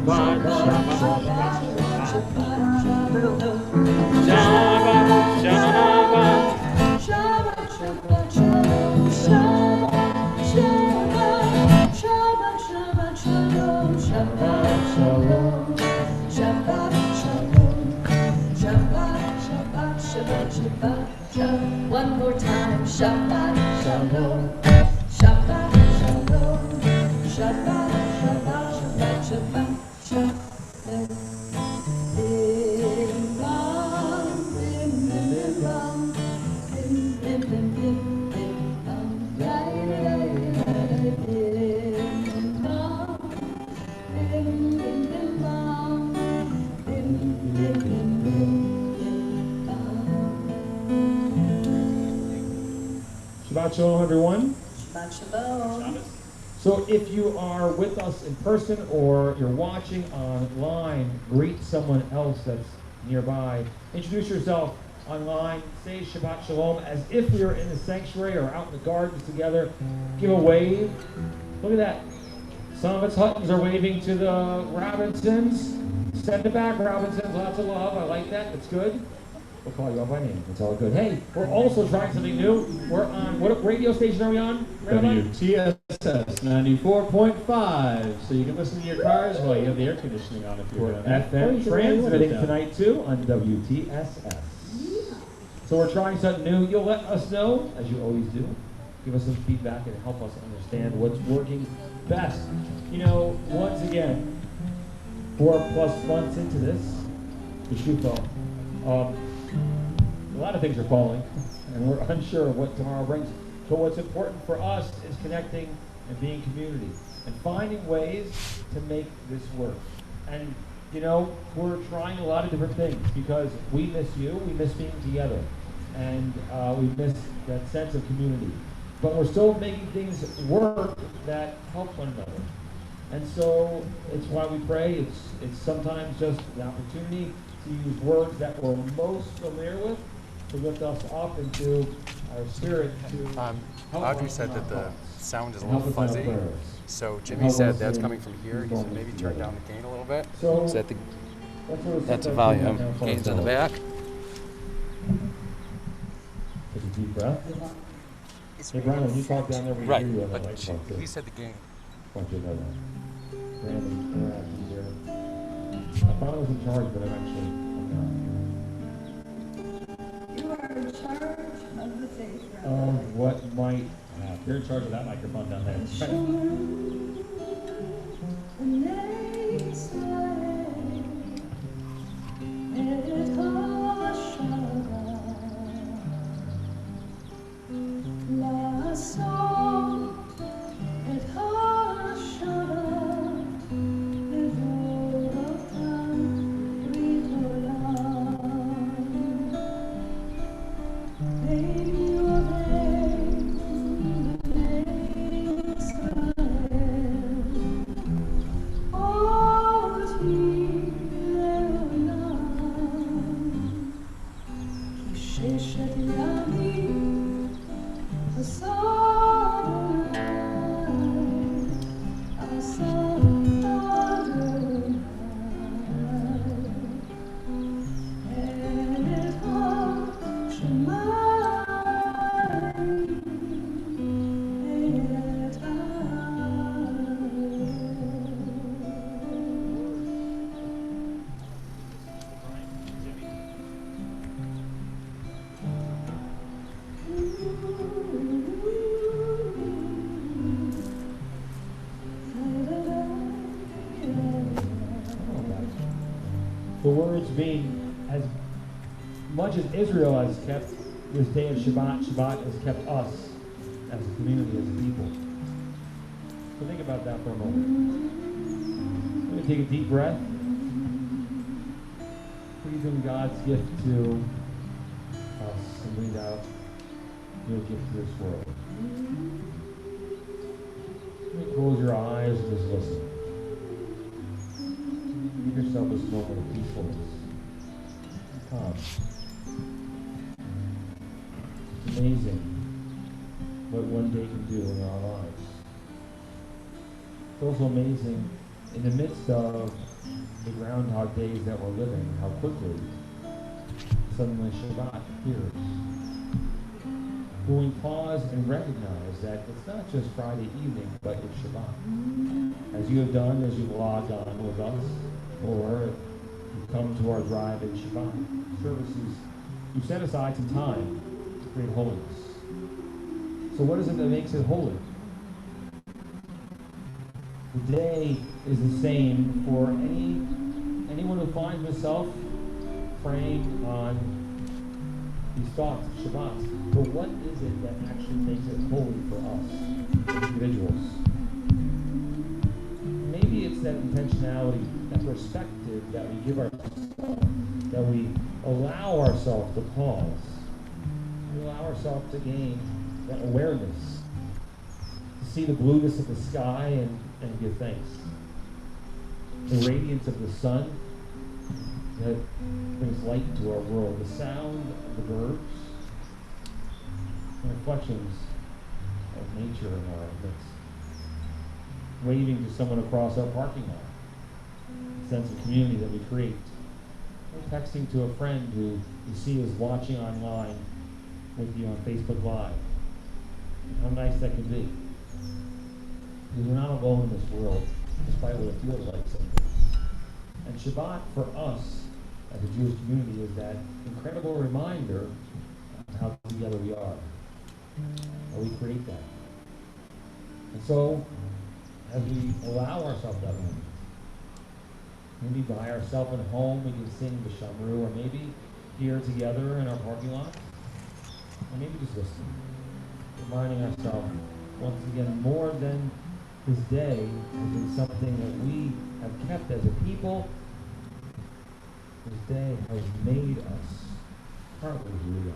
One more time, Shabbat Shalom, Shabbat Shalom, Shabbat, Shabbat, Shabbat, Shabbat, Shabbat. Bim bam, bim bim bim bam, bim bim bim bim bim bam, bim bam, bim bim bim bam, bim bim bim bim. Shabbat Shalom, everyone. Shabbat Shalom. So if you are with us in person or you're watching online, greet someone else that's nearby. Introduce yourself online. Say Shabbat Shalom as if we were in the sanctuary or out in the gardens together. Give a wave. Look at that. Some of us Huttons are waving to the Robinsons. Send it back, Robinsons. Lots of love. I like that. That's good. We'll call you out by name. It's all good. Hey, we're also trying something new. We're on, what radio station are we on? WTSS 94.5. So you can listen to your cars while you have the air conditioning on if you're We're FM transmitting tonight too on WTSS. So we're trying something new. You'll let us know, as you always do. Give us some feedback and help us understand what's working best. You know, once again, 4+ months into this, the shoe fell. A lot of things are falling, and we're unsure of what tomorrow brings. So what's important for us is connecting and being community and finding ways to make this work. And, you know, we're trying a lot of different things because we miss you, we miss being together, and we miss that sense of community. But we're still making things work that help one another. And so it's why we pray. It's sometimes just the opportunity to use words that we're most familiar with to lift us up into our spirit. Audrey said that the sound is a little fuzzy. So Jimmy said that's coming from here. He said maybe turn down the gain a little bit. So is that the that's a volume? Gain's in the back. Take a deep breath. Hey Brian, when you talk down there, we Right, hear you on the but microphone too. he said the gain. I want you to know that. Random interactions here. I thought I was in charge, but I'm actually not. You are in charge of the faith, What might happen. You're in charge of that microphone down there. The words mean, as much as Israel has kept this day of Shabbat, Shabbat has kept us as a community, as a people. So think about that for a moment. Let me take a deep breath. Breathe God's gift to us and breathe out your gift to this world. Let me close your eyes and just listen. Give yourself this moment of peacefulness and calm. It's amazing what one day can do in our lives. It's also amazing in the midst of the Groundhog Days that we're living, how quickly suddenly Shabbat appears. When we pause and recognize that it's not just Friday evening, but it's Shabbat. As you have done, as you've logged on with us, or you've come to our drive-in Shabbat services, you've set aside some time to create holiness. So what is it that makes it holy? The day is the same for anyone who finds himself praying on these thoughts of Shabbat. But what is it that actually makes it holy for us as individuals? Maybe it's that intentionality, that perspective that we give ourselves, that we allow ourselves to pause, we allow ourselves to gain that awareness, to see the blueness of the sky and give thanks. The radiance of the sun that brings light to our world, the sound of the birds, the reflections of nature in our midst, waving to someone across our parking lot, the sense of community that we create, or texting to a friend who you see is watching online with you on Facebook Live. How nice that can be. Because we're not alone in this world, despite what it feels like sometimes. And Shabbat for us, as a Jewish community, is that incredible reminder of how together we are. How we create that. And so, as we allow ourselves that moment, maybe by ourselves at home we can sing the Shamru, or maybe here together in our parking lot, or maybe just listening. Reminding ourselves, once again, more than this day has been something that we have kept as a people. This day has made us partly who we are.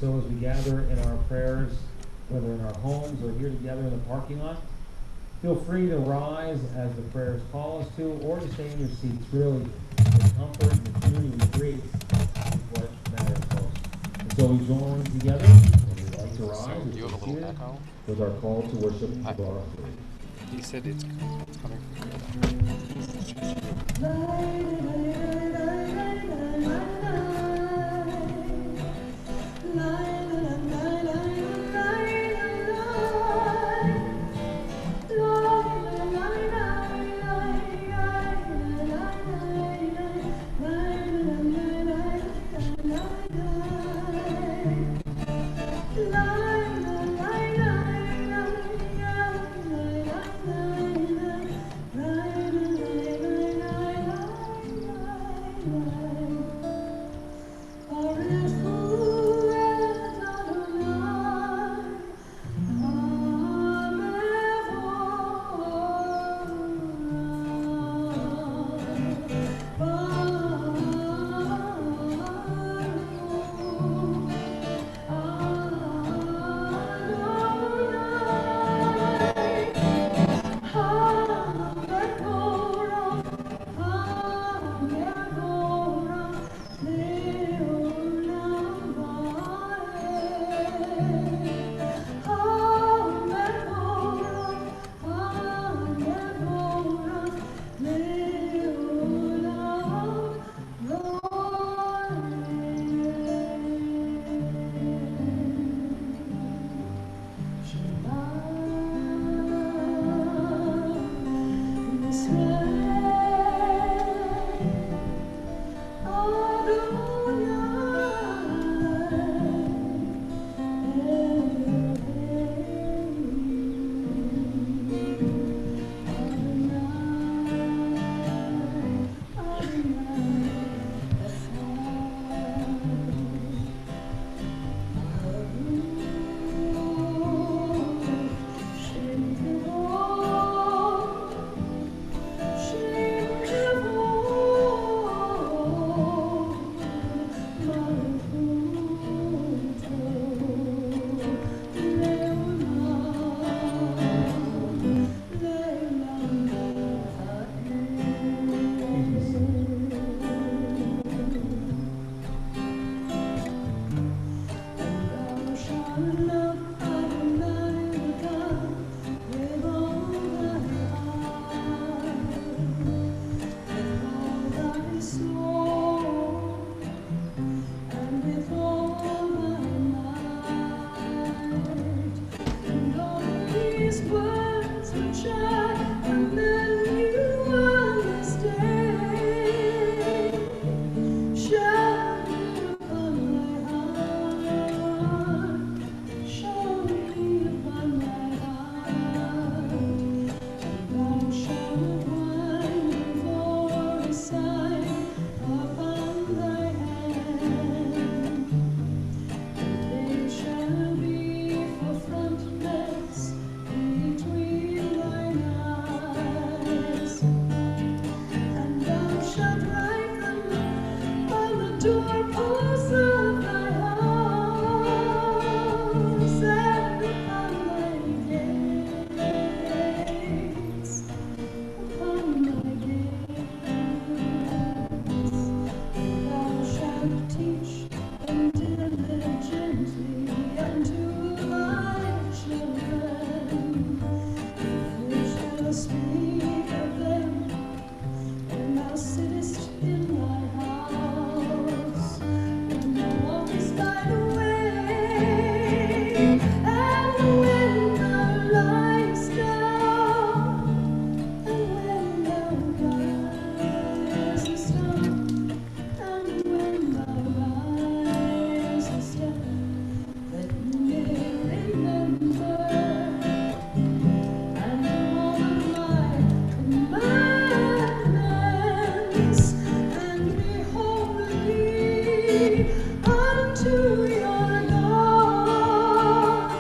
So as we gather in our prayers, whether in our homes or here together in the parking lot, feel free to rise as the prayers call us to, or to stay in your seats. Really, the comfort and the community we create is what matters most. And so we join together, and we'd like to rise So, do you have a little echo? with our call to worship the Baruch. He said it's coming from here. words which I and then you understand. Shine upon my heart, shine upon my heart, and thou shalt write for a sign upon thy hand. They shall be for frontness between thine eyes, and thou shalt write them on the doorposts of thy house and upon thy gates, upon thy gates. Thou shalt teach them diligently unto thy children. They shall speak of them when thou sittest in thy house, when thou walkest by the way, and when thou liest down, and when thou risest up, and when thou risest up, that you may remember and all of my commandments, and be holy unto your God,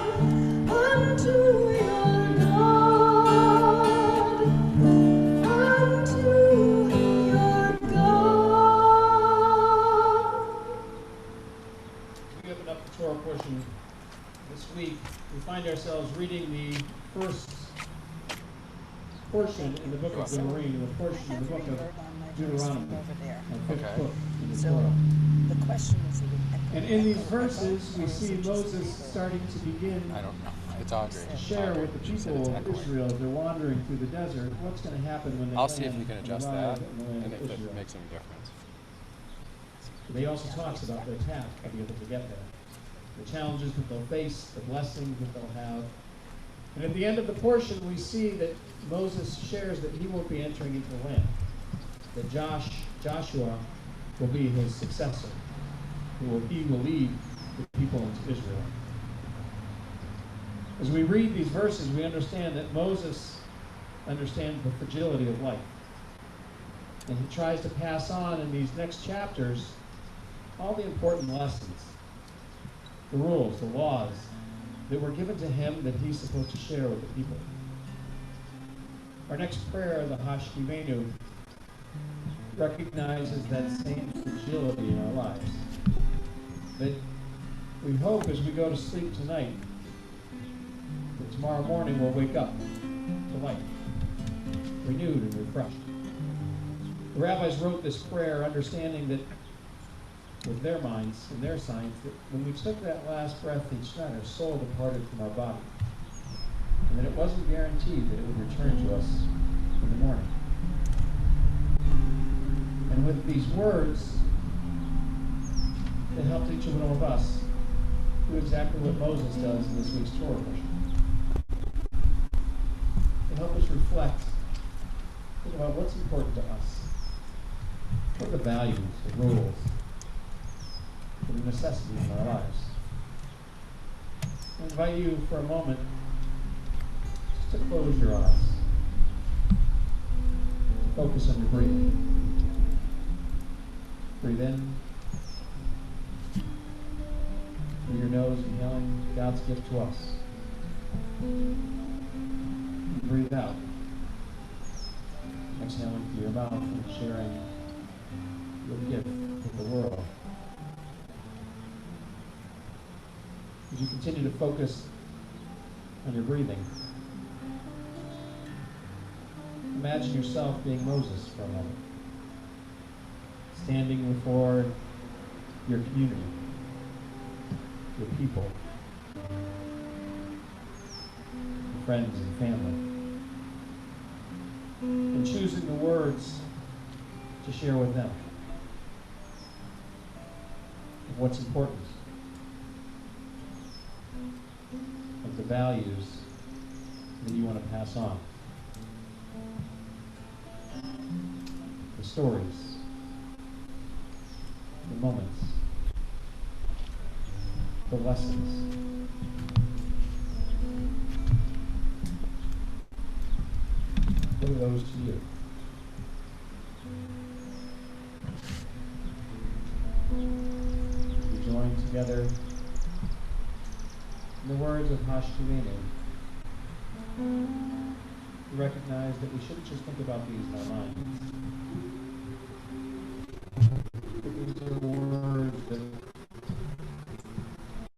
unto your God, unto your God. We open up the Torah portion this week. We find ourselves reading the first portion in the book of Deuteronomy, the portion in the book of Deuteronomy, over there. the fifth Okay. book in the So Torah. the question is, And in these verses, we see Moses starting to begin I don't know. It's Audrey. to share with the She said people it's of echoing. Israel as they're wandering through the desert what's going to happen when they I'll see if land we can and adjust arrive that in the land and of if Israel. it makes any difference. But he also talks about their path to be able to get there, the challenges that they'll face, the blessings that they'll have. And at the end of the portion, we see that Moses shares that he won't be entering into the land, that Joshua will be his successor, he will lead the people into Israel. As we read these verses, we understand that Moses understands the fragility of life. And he tries to pass on in these next chapters all the important lessons, the rules, the laws that were given to him that he's supposed to share with the people. Our next prayer, the Hashkivenu, recognizes that same fragility in our lives. That we hope as we go to sleep tonight, that tomorrow morning we'll wake up to life, renewed and refreshed. The rabbis wrote this prayer understanding that with their minds and their science, that when we took that last breath each night, our soul departed from our body. And that it wasn't guaranteed that it would return to us in the morning. And with these words, it helped each one of us do exactly what Moses does in this week's Torah portion. To help us reflect, think about what's important to us. What are the values, the rules, the necessities in our lives? I invite you for a moment just to close your eyes. Focus on your breathing. Breathe in through your nose, inhaling God's gift to us. And breathe out, exhaling through your mouth and sharing your gift with the world. As you continue to focus on your breathing, imagine yourself being Moses for a moment, standing before your community, your people, your friends and family, and choosing the words to share with them of what's important, of the values that you want to pass on. The stories, the moments, the lessons. What are those to you? We join together in the words of Hashkivenu. We recognize that we shouldn't just think about these in our minds. These are words that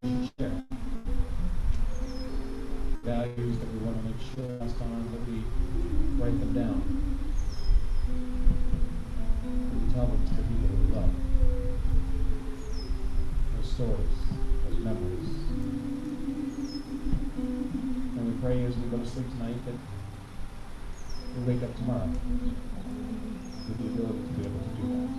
we should share. Values that we want to make sure last time that we write them down. That we tell them to the people that we love. Those stories, those memories. And we pray as we go to sleep tonight that we'll wake up tomorrow with the ability to be able to do that.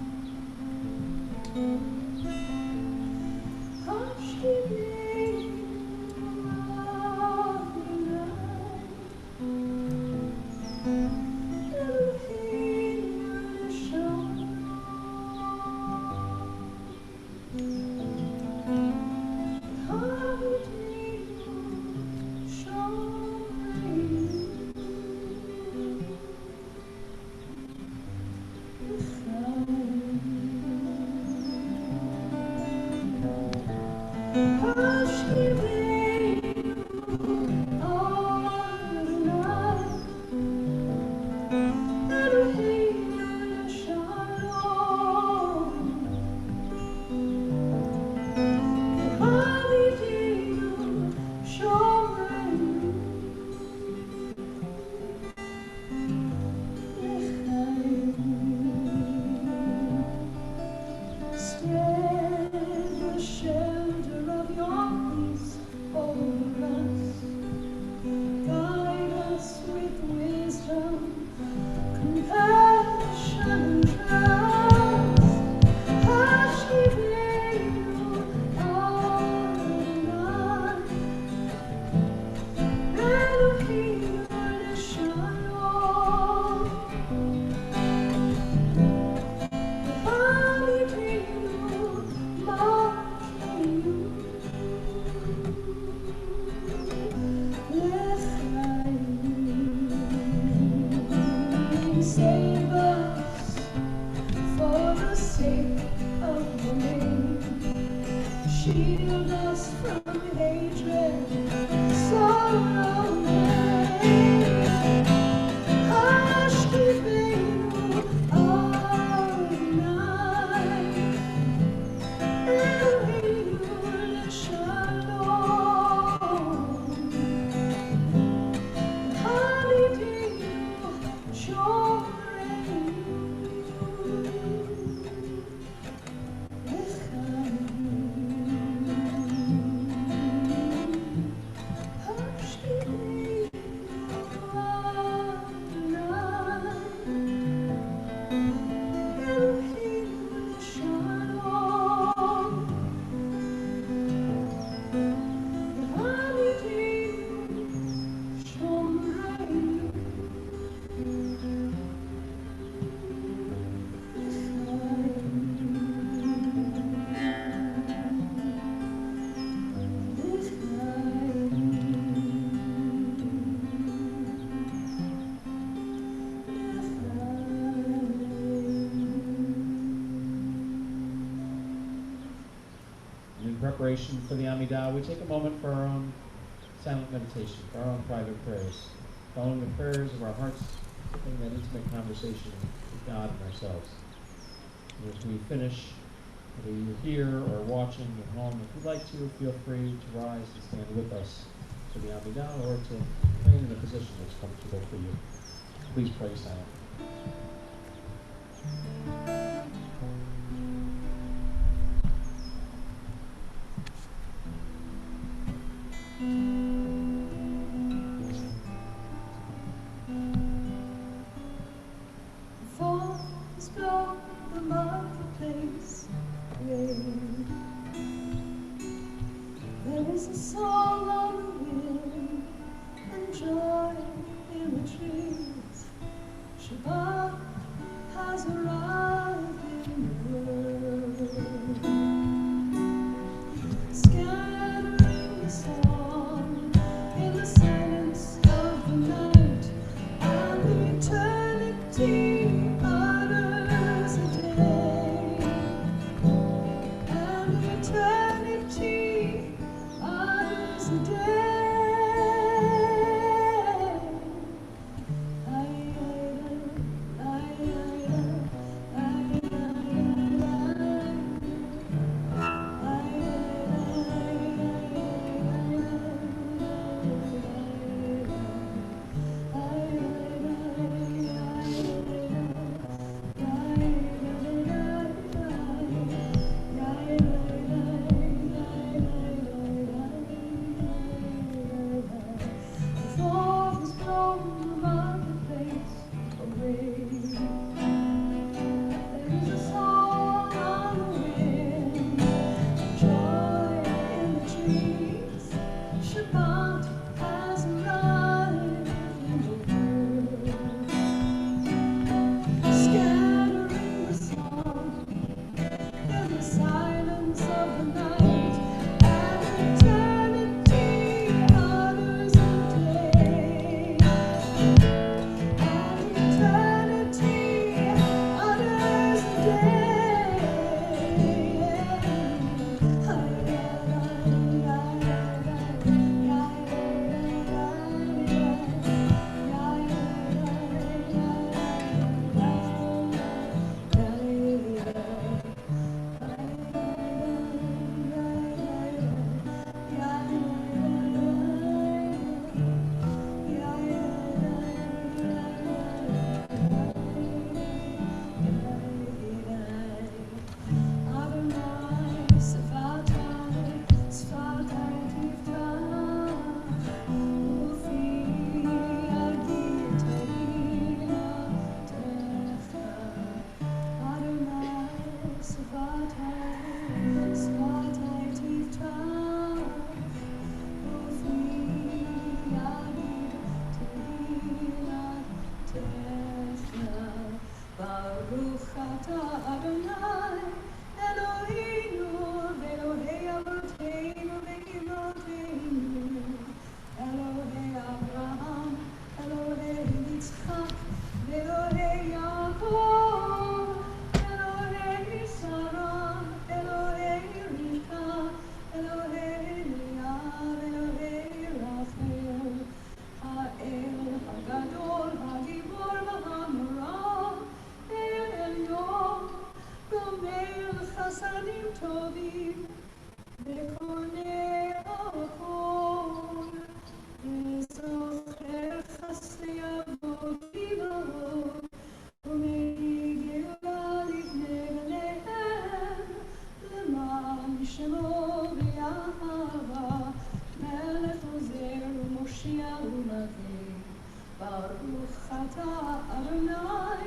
Preparation for the Amidah, we take a moment for our own silent meditation, for our own private prayers, following the prayers of our hearts, in that intimate conversation with God and ourselves. And as we finish, whether you're here or watching at home, if you'd like to, feel free to rise and stand with us to the Amidah or to remain in a position that's comfortable for you. Please pray silently. There is a song on the wind and joy Baruch atah Adonai,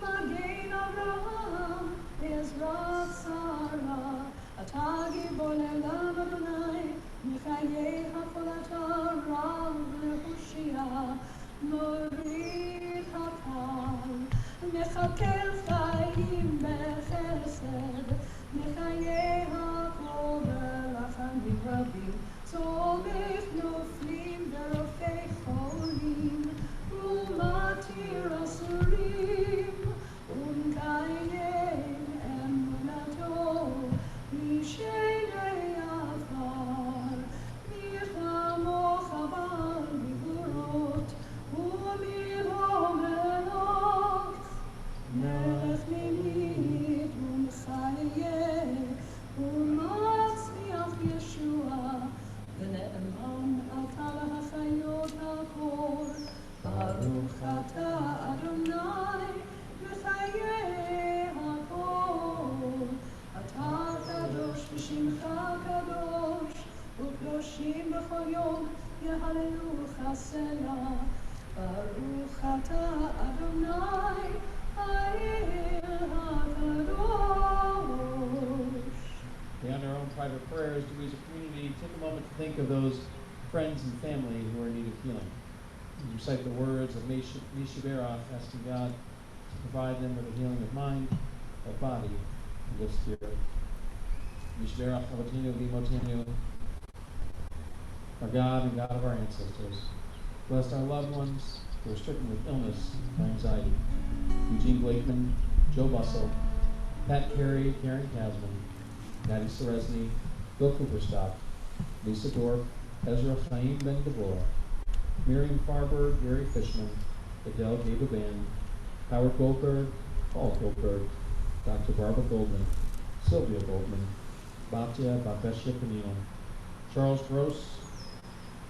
Magen Avraham, Ezra Sarah, Atah Gibor Elam Adonai, Mechayei HaKol Atah Rav Lehushia, Morid HaKal, Mechakel Chaim Bechesed, Mechayei HaKol Berachamim Rabim, Tzomech Noflim Verofei Cholim, Umatir Asurim, Unkayem Emunato, Mishenei Afar, Michamo Chabal Migurot, Umiro Melok, Melech Nimit, Umchayeh, Umatzliach Yeshua, ונאמן אתה להחיות הכל, ברוך אתה אדוני מחיי הכל. אתה קדוש ושמך קדוש, וקדושים בכל יום יהללוך סלה. ברוך אתה אדוני האל הקדוש. Beyond our own private prayers, do we as a community take a moment to think of those friends and family who are in need of healing. And recite the words of Mishaberach, asking God to provide them with a healing of mind, of body, and of spirit. Mishaberach Avotenu V'Imotenu, our God and God of our ancestors. Bless our loved ones who are stricken with illness or anxiety. Eugene Blakeman, Joe Bussell, Pat Carey, Karen Kasman, Natty Seresny, Bill Cooperstock, Lisa Dorff, Ezra Chaim Ben Devorah, Miriam Farber, Gary Fishman, Adele Gababan, Howard Goldberg, Paul Goldberg, Dr. Barbara Goldman, Sylvia Goldman, Batya Bapesha Panino, Charles Gross,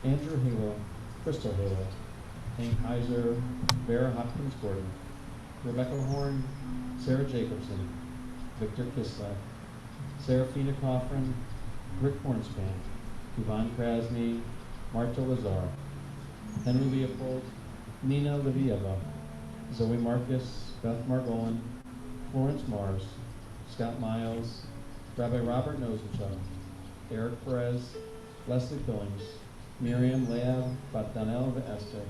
Andrew Halo, Crystal Halo, Hank Heiser, Vera Hopkins Gordon, Rebecca Horn, Sarah Jacobson, Victor Kisla, Serafina Coffrin, Rick Hornspan, Yvonne Krasny, Marta Lazar, Henry Leopold, Nina Livieva, Zoe Marcus, Beth Margolin, Florence Mars, Scott Miles, Rabbi Robert Nosenchuk, Eric Perez, Leslie Billings, Miriam Leah Batdanel Esther,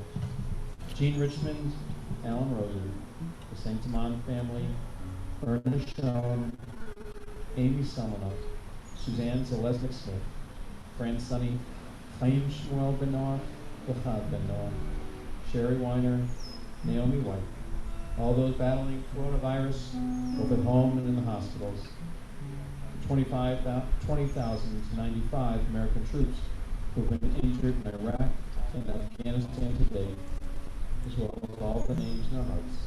Jean Richmond, Alan Rosen, the Saint-Amand family, Ernest Schoen, Amy Salomonov, Suzanne Zelesnik Smith, Fran Sunny, Chaim Shmuel Ben Noah, Gachad Ben Noah, Sherry Weiner, Naomi White, all those battling coronavirus, both at home and in the hospitals, 20,095 American troops who have been injured in Iraq and Afghanistan today, as well as all the names in our hearts.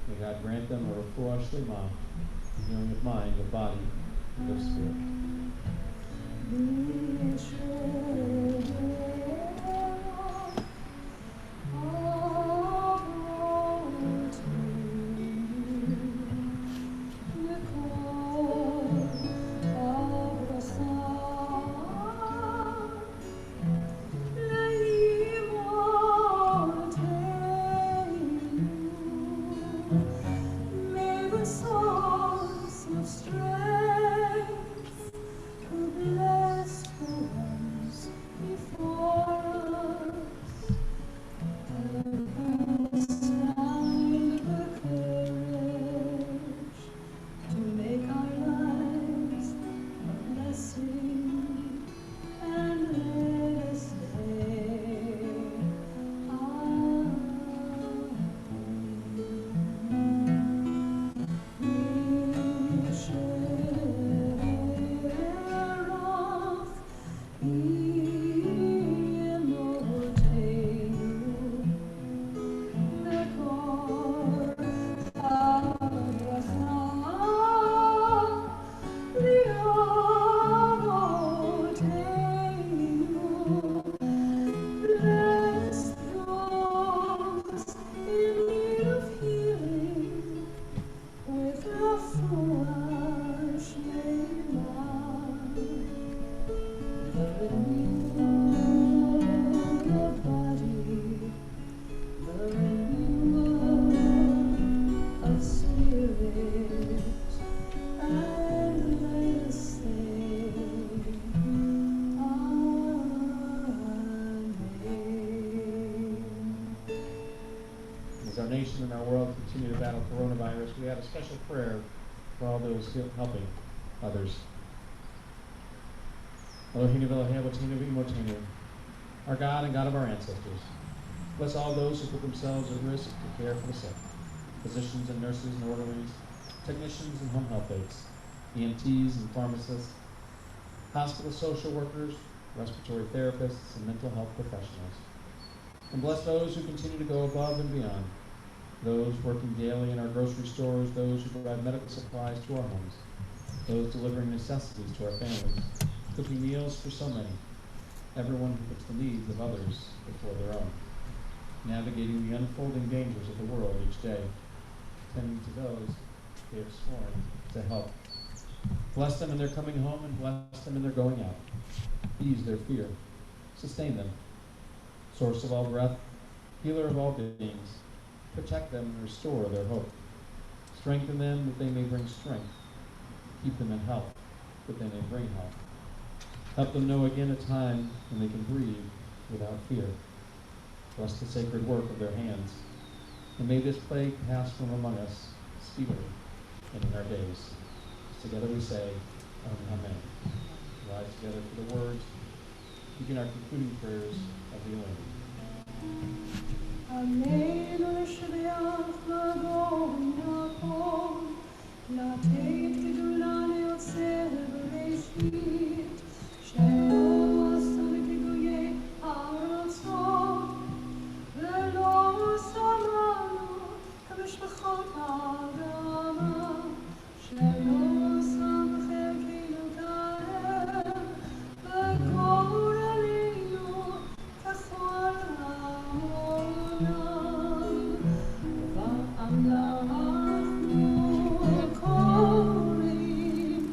May God grant them a refuah shlema, healing of mind, of body, and of spirit. Strength, who blessed the ones our nation and our world continue to battle coronavirus, we have a special prayer for all those helping others. Eloheinu v'Elohei Avotenu v'Imotenu, our God and God of our ancestors, bless all those who put themselves at risk to care for the sick, physicians and nurses and orderlies, technicians and home health aides, EMTs and pharmacists, hospital social workers, respiratory therapists, and mental health professionals. And bless those who continue to go above and beyond, those working daily in our grocery stores, those who provide medical supplies to our homes, those delivering necessities to our families, cooking meals for so many, everyone who puts the needs of others before their own, navigating the unfolding dangers of the world each day, tending to those they have sworn to help. Bless them in their coming home and bless them in their going out. Ease their fear. Sustain them. Source of all breath, healer of all beings, protect them and restore their hope. Strengthen them that they may bring strength. Keep them in health, that they may bring health. Help them know again a time when they can breathe without fear. Bless the sacred work of their hands. And may this plague pass from among us speedily and in our days. Together we say, Amen. Rise together for the words, begin our concluding prayers of the Amen. Amen. L'shviach l'adon hakol, l'ateit gedulah le'otzeh b'reshit, she'lo asan geduye ha'arotzot, ve'lo samanu k'mishpachot ha'adama, she'lo sam b'cherkeinu ka'em, ve'kol aleinu k'chol ha'olam, va'amlachnu korim,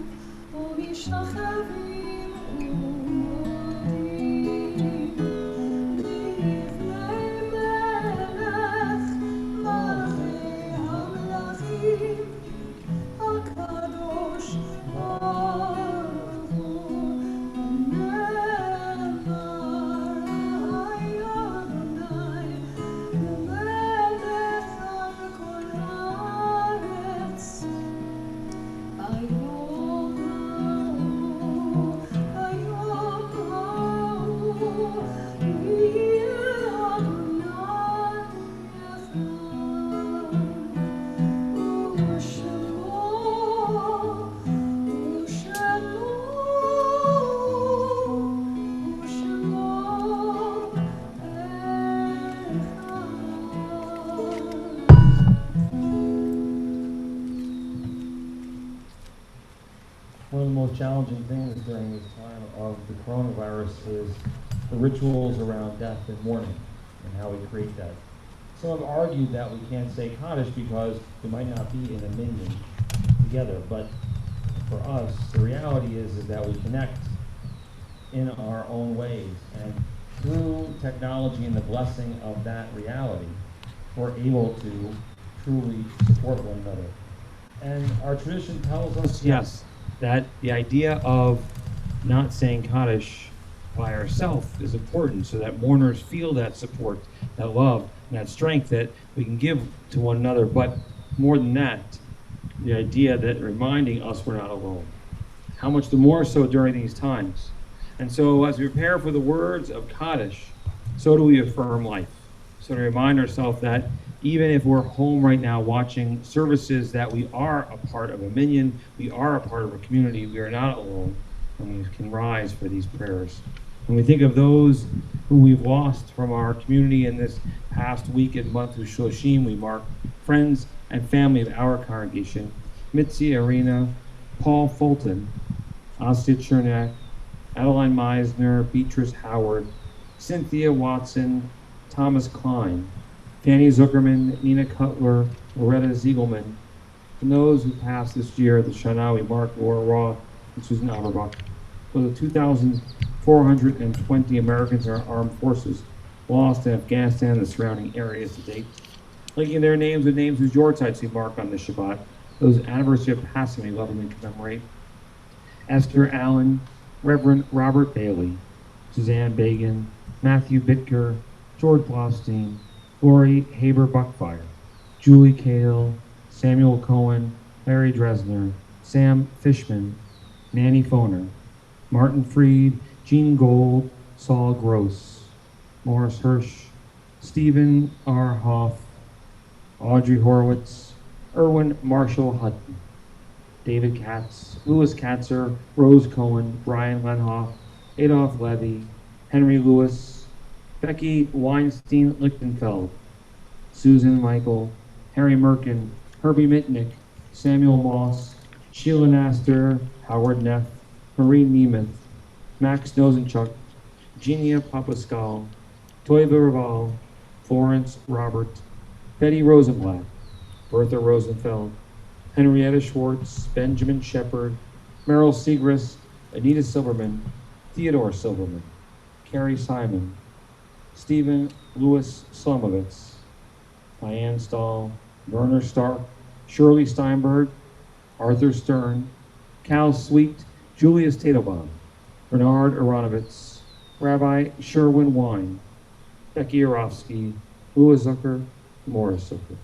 u'mishtachavim u'modim, לפני מלך מלכי המלכים, הקדוש ברוך הוא, נאמר היה אדוני למלך על כל הארץ. היום ההוא יהיה אדוני אחד, ושמו One of the most challenging things during this time of the coronavirus is the rituals around death and mourning and how we create that. Some have argued that we can't say Kaddish because we might not be in a minyan together, but for us, the reality is that we connect in our own ways, and through technology and the blessing of that reality, we're able to truly support one another. And our tradition tells us, yes, that the idea of not saying Kaddish by ourselves is important so that mourners feel that support, that love, and that strength that we can give to one another. But more than that, the idea that reminding us we're not alone. How much the more so during these times. And so as we prepare for the words of Kaddish, so do we affirm life. So to remind ourselves that even if we're home right now watching services, that we are a part of a minyan, we are a part of a community, we are not alone, and we can rise for these prayers. When we think of those who we've lost from our community in this past week and month of Shloshim, we mark friends and family of our congregation: Mitzi Arena, Paul Fulton, Asya Chernak, Adeline Meisner, Beatrice Howard, Cynthia Watson, Thomas Klein, Fanny Zuckerman, Nina Cutler, Loretta Ziegelman, and those who passed this year, the Shana, we mark Laura Roth and Susan Auerbach. For the 2,420 Americans in our armed forces lost in Afghanistan and the surrounding areas to date. Linking their names with names whose yortzeites we mark on this Shabbat, those anniversary of passing we lovingly commemorate: Esther Allen, Reverend Robert Bailey, Suzanne Bagan, Matthew Bitker, George Blostein, Lori Haber Buckfire, Julie Cahill, Samuel Cohen, Larry Dresner, Sam Fishman, Nanny Foner, Martin Freed, Gene Gold, Saul Gross, Morris Hirsch, Stephen R. Hoff, Audrey Horowitz, Erwin Marshall Hutton, David Katz, Louis Katzer, Rose Cohen, Brian Lenhoff, Adolph Levy, Henry Lewis, Becky Weinstein Lichtenfeld, Susan Michael, Harry Merkin, Herbie Mitnick, Samuel Moss, Sheila Naster, Howard Neff, Marie Nemeth, Max Nosenchuk, Genia Papascal, Toiva Raval, Florence Robert, Betty Rosenblatt, Bertha Rosenfeld, Henrietta Schwartz, Benjamin Shepard, Meryl Segrist, Anita Silverman, Theodore Silverman, Carrie Simon, Stephen Louis Slomovitz, Diane Stahl, Werner Stark, Shirley Steinberg, Arthur Stern, Cal Sweet, Julius Tadelbaum, Bernard Aronovitz, Rabbi Sherwin Wine, Becky Arofsky, Louis Zucker, Morris Zucker.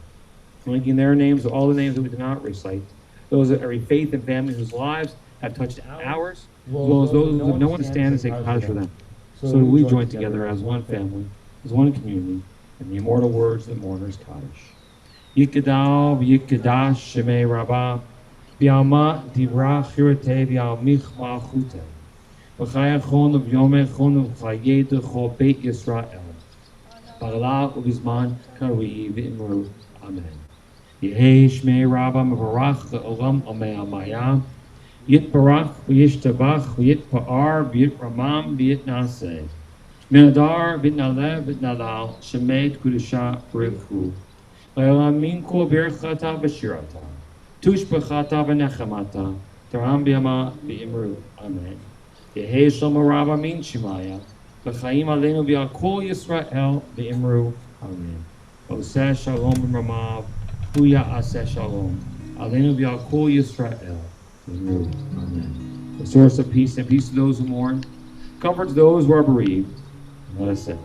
Linking their names to all the names that we did not recite, those of every faith and family whose lives have touched ours, as well as those who no one stand and say Kaddish for them. So we join together as one family, as one community, in the immortal words of the mourners' Kaddish. Yikadal v'yikadash shemei rabbah, v'yalma divra chirete v'yalmich malchute, v'chayachon v'yomechon v'chayed chol beit Yisrael, b'ala u'bizman kari v'imru. Amen. Yehei shmei rabbah mevarach le'olam amei amaya, yitbarach v'yishtabach v'yitpa'ar v'yitramam v'yitnaseh, Minadar v'nalev v'nalal shemei kudusha b'rivchu, Le'alamin kol birchata v'shirata, tushbachata v'nechamata, taram b'yama v'imru. Amen. Yehei shlomo rabbah min shemaya, v'chaim aleinu v'al kol Yisrael v'imru. Amen. Oseh shalom b'ramav, huya aseh shalom, aleinu v'al kol Yisrael v'imru. Amen. The source of peace and peace to those who mourn, comfort to those who are bereaved. Let us say.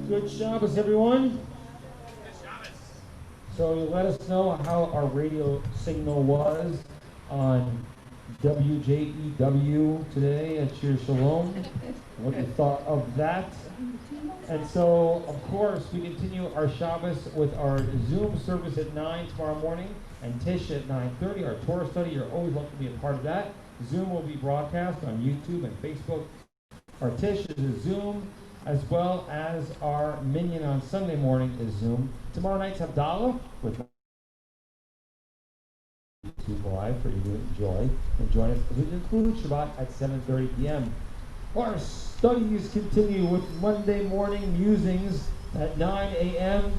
Good Shabbos, everyone. So let us know how our radio signal was on WJEW today at Shir Shalom, what you thought of that. And so, of course, we continue our Shabbos with our Zoom service at 9 tomorrow morning and Tish at 9:30, our Torah study. You're always welcome to be a part of that. Zoom will be broadcast on YouTube and Facebook. Our Tish is a Zoom, as well as our Minyan on Sunday morning is Zoom. Tomorrow night's Havdalah with YouTube Live for you to enjoy. And join us. We conclude Shabbat at 7:30 p.m. Our studies continue with Monday morning musings at 9 a.m.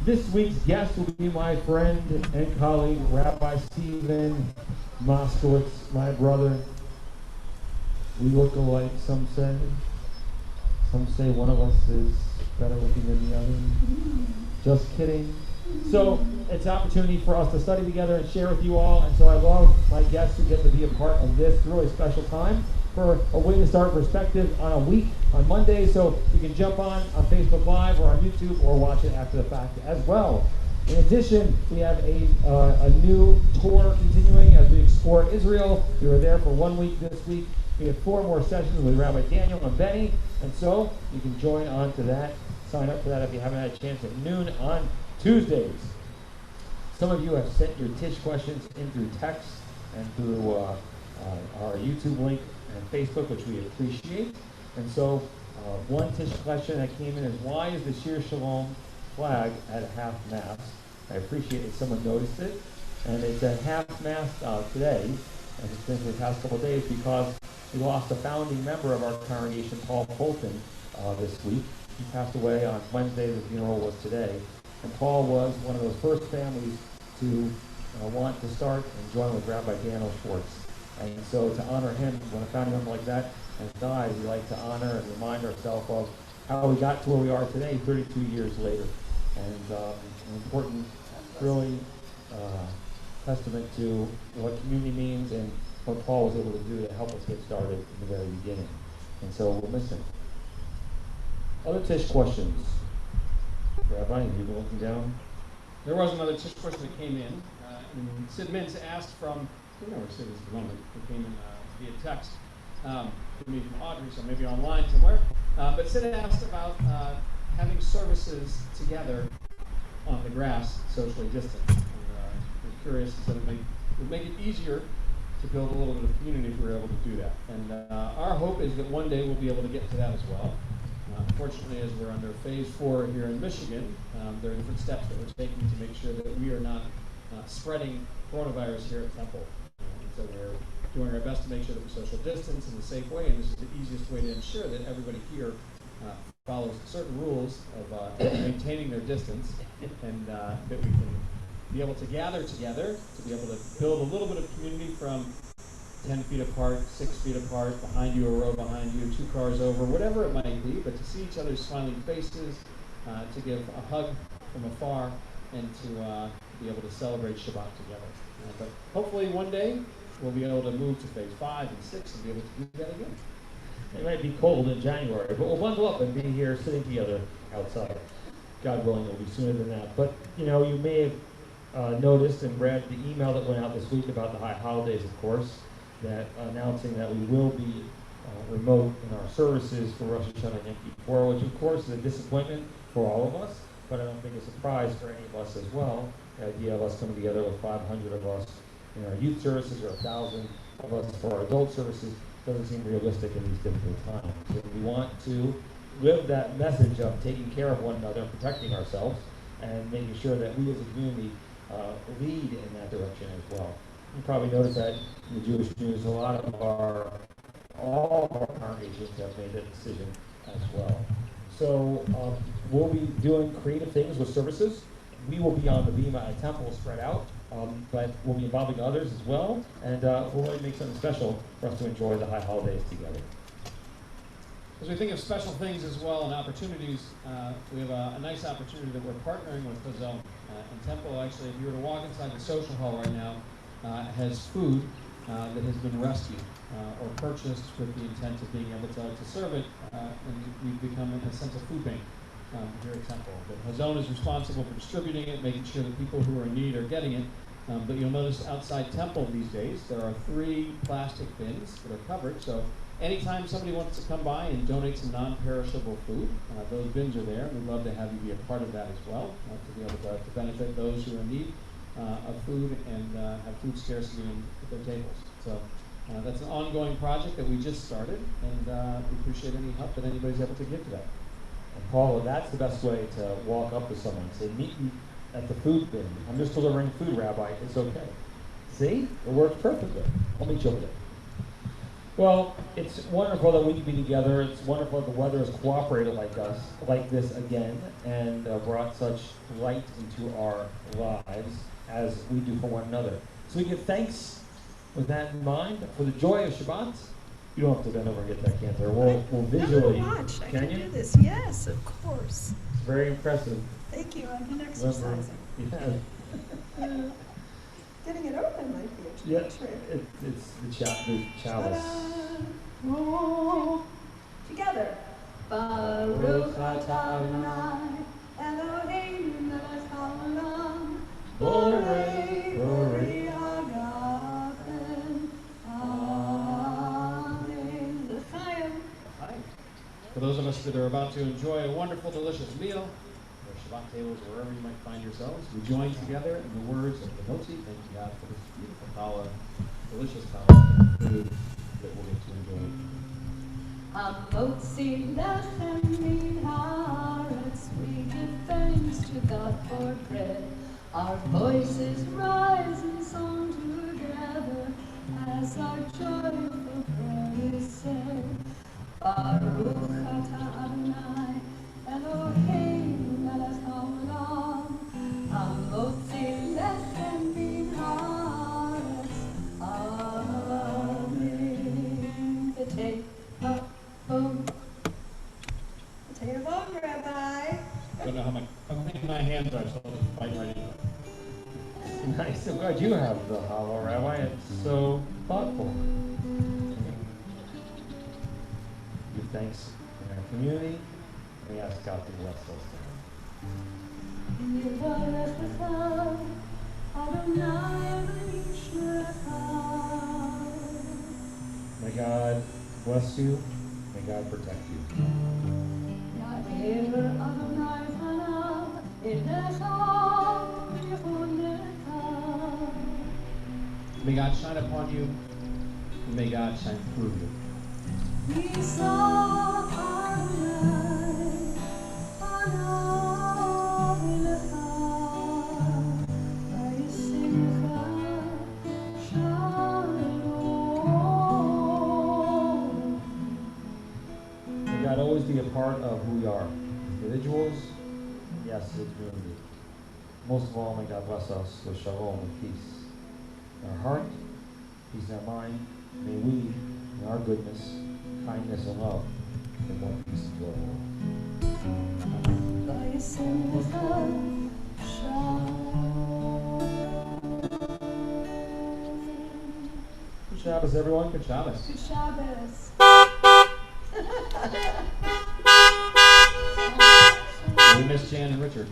This week's guest will be my friend and colleague, Rabbi Stephen Moskowitz, my brother. We look alike, some say. Some say one of us is better looking than the other. Just kidding. So it's an opportunity for us to study together and share with you all. And so I love my guests who get to be a part of this really special time for a way to start perspective on a week on Monday. So you can jump on Facebook Live or on YouTube or watch it after the fact as well. In addition, we have a new tour continuing as we explore Israel. We were there for 1 week this week. We have 4 more sessions with Rabbi Daniel and Benny. And so you can join on to that. Sign up for that if you haven't had a chance at noon on Tuesdays. Some of you have sent your Tish questions in through text and through our YouTube link and Facebook, which we appreciate. And so one Tish question that came in is, why is the Shir Shalom flag at half-mast? I appreciate that someone noticed it. And it's at half-mast today, and it's been for the past couple of days, because we lost a founding member of our congregation, Paul Fulton, this week. He passed away on Wednesday. The funeral was today. And Paul was one of those first families to want to start and join with Rabbi Daniel Schwartz. And so to honor him, when a founding member like that has died, we like to honor and remind ourselves of how we got to where we are today, 32 years later. And an important, really, testament to what community means and what Paul was able to do to help us get started in the very beginning. And so we'll miss him. Other Tish questions? Rabbi, have you been looking down? There was another Tish question that came in. And Sid Mintz asked from, I don't know where Sid is at the moment, it came in via text to me from Audrey, so maybe online somewhere. But Sid asked about having services together on the grass, socially distant. And we're curious, he said it would make it easier to build a little bit of community if we were able to do that. And our hope is that one day we'll be able to get to that as well. Unfortunately, as we're under phase 4 here in Michigan, there are different steps that we're taking to make sure that we are not spreading coronavirus here at Temple. And so we're doing our best to make sure that we social distance in a safe way, and this is the easiest way to ensure that everybody here follows certain rules of maintaining their distance, and that we can be able to gather together, to be able to build a little bit of community from 10 feet apart, 6 feet apart, behind you, a row behind you, 2 cars over, whatever it might be, but to see each other's smiling faces, to give a hug from afar, and to be able to celebrate Shabbat together. But hopefully one day we'll be able to move to phase 5 and 6 and be able to do that again. It might be cold in January, but we'll bundle up and be here sitting together outside. God willing, it'll be sooner than that. But, you know, you may have noticed and read the email that went out this week about the high holidays, of course, that announcing that we will be remote in our services for Rosh Hashanah and Yom Kippur, which of course is a disappointment for all of us, but I don't think a surprise for any of us as well. The idea of us coming together with 500 of us in our youth services or 1,000 of us for our adult services doesn't seem realistic in these difficult times. So we want to live that message of taking care of one another and protecting ourselves and making sure that we as a community lead in that direction as well. You probably noticed that in the Jewish news, all of our congregations have made that decision as well. So we'll be doing creative things with services. We will be on the Bima at Temple spread out, but we'll be involving others as well, and we'll really make something special for us to enjoy the high holidays together. As we think of special things as well and opportunities, we have a nice opportunity that we're partnering with Chazon. And Temple, actually, if you were to walk inside the social hall right now, has food that has been rescued or purchased with the intent of being able to serve it, and we've become, in a sense, a food bank here at Temple. But Chazon is responsible for distributing it, making sure that people who are in need are getting it. But you'll notice outside Temple these days, there are 3 plastic bins that are covered. So anytime somebody wants to come by and donate some non-perishable food, those bins are there. We'd love to have you be a part of that as well, to be able to benefit those who are in need of food and have food scarcity at their tables. So that's an ongoing project that we just started, and we appreciate any help that anybody's able to give to that. And Paula, that's the best way to walk up to someone and say, meet me at the food bin. I'm just delivering food, Rabbi. It's okay. See? It works perfectly. I'll meet you over there. Well, it's wonderful that we can be together. It's wonderful that the weather has cooperated like this again, and brought such light into our lives as we do for one another. So we give thanks with that in mind for the joy of Shabbat, You don't have to bend over and get that cancer. We'll No, visually. watch. I Can can you? do this. Yes, of course. It's very impressive. Thank you. I've been Remember, exercising. Getting it open might be a Yeah, trick. it's the chalice. Ta-da! Together. Baruch atah Adonai, Eloheinu melech haolam, borei pori hagafen. Amen. L'chaim. For those of us that are about to enjoy a wonderful, delicious meal, or Shabbat tables, or wherever you might find yourselves, we join together in the words of the Motzi. Thank you, God, for this beautiful challah, delicious challah, food that we'll get to enjoy. Hamotzi lechem min haaretz, we give thanks to God for bread. Our voices rise in song together as our joyful prayer is said. Baruch atah Adonai, Eloheinu melech haolam, hamotzi lechem min haaretz. Amen. Take a vote. Take a vote, Rabbi. I don't know how my hands are, so I'll just bite right into it. Nice. I'm glad you have the hollow, Rabbi. It's so thoughtful. Give thanks in our community, and we ask God to bless us. May God bless you. May God protect you. May God shine upon you, and may God shine through you. May God always be a part of who we are, individuals, and yes, as a community. Most of all, may God bless us with shalom and peace in our heart, peace in our mind. May we, in our goodness, kindness, and love, bring more peace into our world. Good Shabbos, everyone. Good Shabbos. Good Shabbos. We miss Jan and Richard.